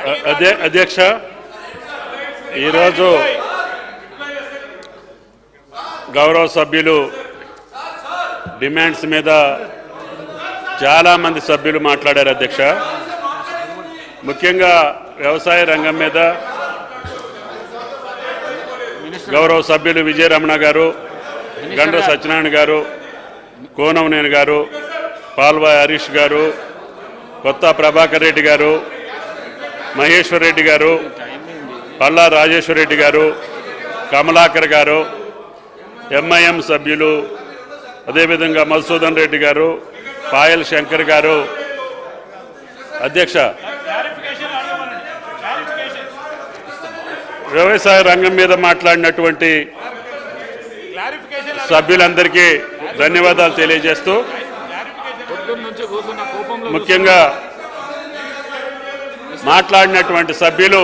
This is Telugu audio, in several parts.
అధ్యక్ష, ఈరోజు గౌరవ సభ్యులు డిమాండ్స్ మీద చాలామంది సభ్యులు మాట్లాడారు. అధ్యక్ష, ముఖ్యంగా వ్యవసాయ రంగం మీద గౌరవ సభ్యులు విజయరమణ గారు, గండ్ర సత్యనారాయణ గారు, కోనవనేని గారు, పాల్వాయి హరీష్ గారు, కొత్త ప్రభాకర్ రెడ్డి గారు, మహేశ్వర్ రెడ్డి గారు, పల్లా రాజేశ్వర్ రెడ్డి గారు, కమలాకర్ గారు, ఎంఐఎం సభ్యులు, అదేవిధంగా మధుసూదన్ రెడ్డి గారు, పాయల్ శంకర్ గారు. అధ్యక్ష, వ్యవసాయ రంగం మీద మాట్లాడినటువంటి సభ్యులందరికీ ధన్యవాదాలు తెలియజేస్తూ, ముఖ్యంగా మాట్లాడినటువంటి సభ్యులు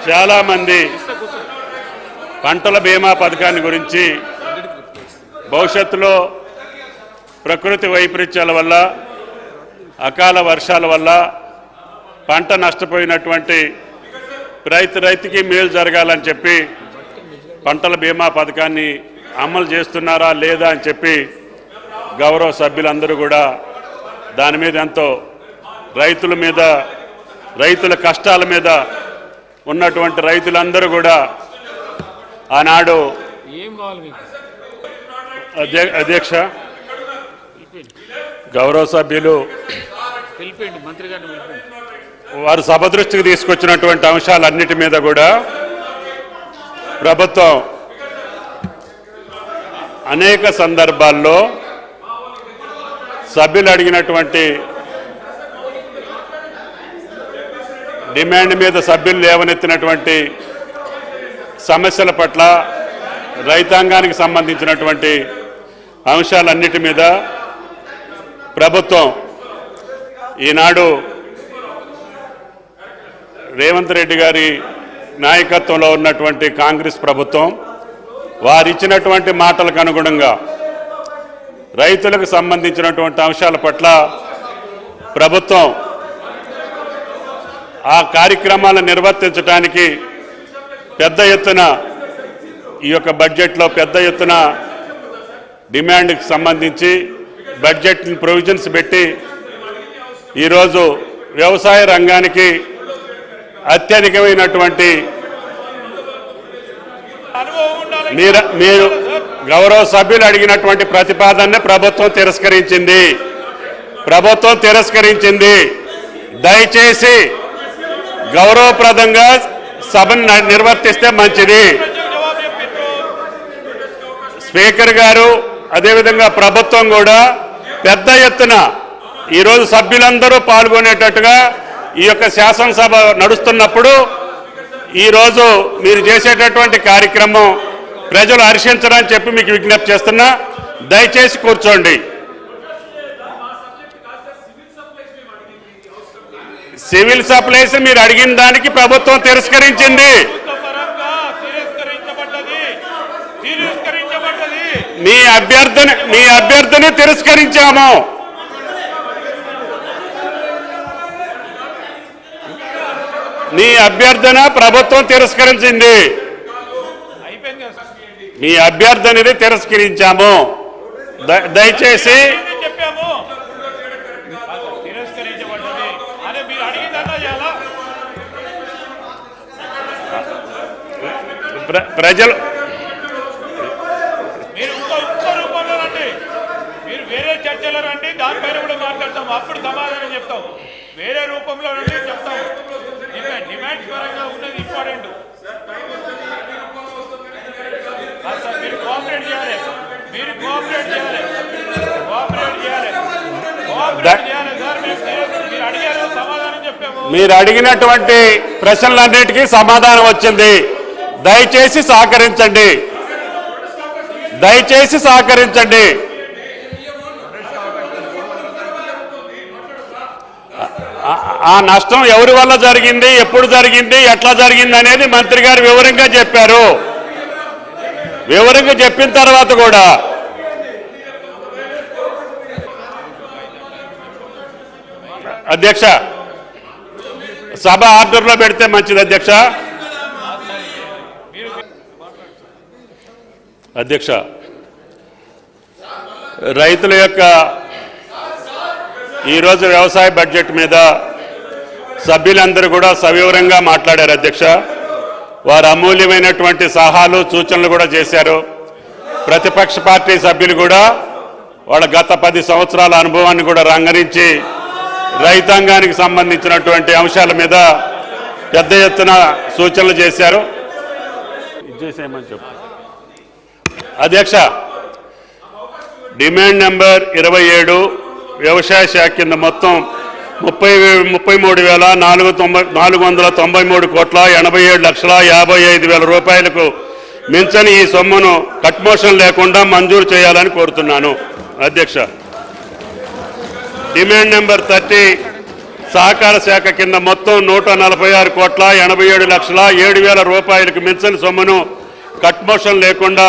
చాలామంది పంటల బీమా పథకాన్ని గురించి భవిష్యత్తులో ప్రకృతి వైపరీత్యాల వల్ల, అకాల వర్షాల వల్ల పంట నష్టపోయినటువంటి రైతుకి మేలు జరగాలని చెప్పి పంటల బీమా పథకాన్ని అమలు చేస్తున్నారా లేదా అని చెప్పి గౌరవ సభ్యులందరూ కూడా దాని మీద ఎంతో రైతుల కష్టాల మీద ఉన్నటువంటి రైతులందరూ కూడా ఆనాడు అధ్యక్ష గౌరవ సభ్యులు వారు సభ దృష్టికి తీసుకొచ్చినటువంటి అంశాలన్నిటి మీద కూడా ప్రభుత్వం అనేక సందర్భాల్లో సభ్యులు అడిగినటువంటి డిమాండ్ మీద సభ్యులు లేవనెత్తినటువంటి సమస్యల పట్ల, రైతాంగానికి సంబంధించినటువంటి అంశాలన్నిటి మీద ప్రభుత్వం ఈనాడు రేవంత్ రెడ్డి గారి నాయకత్వంలో ఉన్నటువంటి కాంగ్రెస్ ప్రభుత్వం వారిచ్చినటువంటి మాటలకు అనుగుణంగా రైతులకు సంబంధించినటువంటి అంశాల పట్ల ప్రభుత్వం ఆ కార్యక్రమాలను నిర్వర్తించడానికి పెద్ద ఎత్తున ఈ యొక్క బడ్జెట్లో పెద్ద ఎత్తున డిమాండ్కి సంబంధించి బడ్జెట్ ప్రొవిజన్స్ పెట్టి ఈరోజు వ్యవసాయ రంగానికి అత్యధికమైనటువంటి మీరు గౌరవ సభ్యులు అడిగినటువంటి ప్రతిపాదనని ప్రభుత్వం తిరస్కరించింది. దయచేసి గౌరవప్రదంగా సభను నిర్వర్తిస్తే మంచిది. స్పీకర్ గారు అదేవిధంగా ప్రభుత్వం కూడా పెద్ద ఎత్తున ఈరోజు సభ్యులందరూ పాల్గొనేటట్టుగా ఈ యొక్క శాసనసభ నడుస్తున్నప్పుడు ఈరోజు మీరు చేసేటటువంటి కార్యక్రమం ప్రజలు హర్షించరని చెప్పి మీకు విజ్ఞప్తి చేస్తున్నా. దయచేసి కూర్చోండి. సివిల్ సప్లైస్ మీరు అడిగిన దానికి ప్రభుత్వం తిరస్కరించింది. మీ అభ్యర్థన తిరస్కరించాము. మీ అభ్యర్థన ప్రభుత్వం తిరస్కరించింది. మీ అభ్యర్థనని తిరస్కరించాము. దయచేసి ప్రజలు మీరు వేరే చర్చలో రండి, దానిపైన కూడా మాట్లాడతాం, అప్పుడు సమాధానం చెప్తాం. వేరే రూపంలో రండి, చెప్తాం. డిమాండ్స్ పరంగా ఉన్నది ఇంపార్టెంట్. మీరు కోఆపరేట్ చేయాలి, మీరు అడిగారు, సమాధానం చెప్పాము. మీరు అడిగినటువంటి ప్రశ్నలన్నిటికీ సమాధానం వచ్చింది. దయచేసి సహకరించండి. ఆ నష్టం ఎవరి వల్ల జరిగింది, ఎప్పుడు జరిగింది, ఎట్లా జరిగింది అనేది మంత్రి గారు వివరంగా చెప్పారు. వివరంగా చెప్పిన తర్వాత కూడా అధ్యక్ష సభ ఆర్డర్లో పెడితే మంచిది అధ్యక్ష. అధ్యక్ష, రైతుల యొక్క ఈరోజు వ్యవసాయ బడ్జెట్ మీద సభ్యులందరూ కూడా సవివరంగా మాట్లాడారు అధ్యక్ష. వారు అమూల్యమైనటువంటి సలహాలు సూచనలు కూడా చేశారు. ప్రతిపక్ష పార్టీ సభ్యులు కూడా వాళ్ళ గత 10 సంవత్సరాల అనుభవాన్ని కూడా రంగరించి రైతాంగానికి సంబంధించినటువంటి అంశాల మీద పెద్ద ఎత్తున సూచనలు చేశారు. ఇచ్చేసేయమని చెప్పు అధ్యక్ష. డిమాండ్ నెంబర్ 27 వ్యవసాయ శాఖ కింద మొత్తం 33,493 కోట్ల 87,55,000 రూపాయలకు మించని ఈ సొమ్మును కట్మోషన్ లేకుండా మంజూరు చేయాలని కోరుతున్నాను అధ్యక్ష. డిమాండ్ నెంబర్ 30 సహకార శాఖ కింద మొత్తం 146 కోట్ల 87,07,000 రూపాయలకు మించని సొమ్మును కట్మోషన్ లేకుండా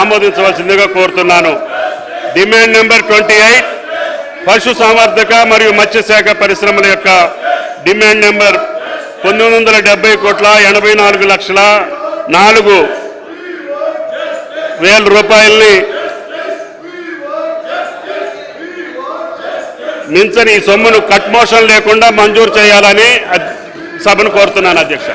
ఆమోదించవలసిందిగా కోరుతున్నాను. డిమాండ్ నెంబర్ 28 పశు సంవర్ధక మరియు మత్స్యశాఖ పరిశ్రమల యొక్క డిమాండ్ నెంబర్ 970 కోట్ల 84,04,000 రూపాయలని మించని ఈ సొమ్మును కట్మోషన్ లేకుండా మంజూరు చేయాలని సభను కోరుతున్నాను అధ్యక్ష.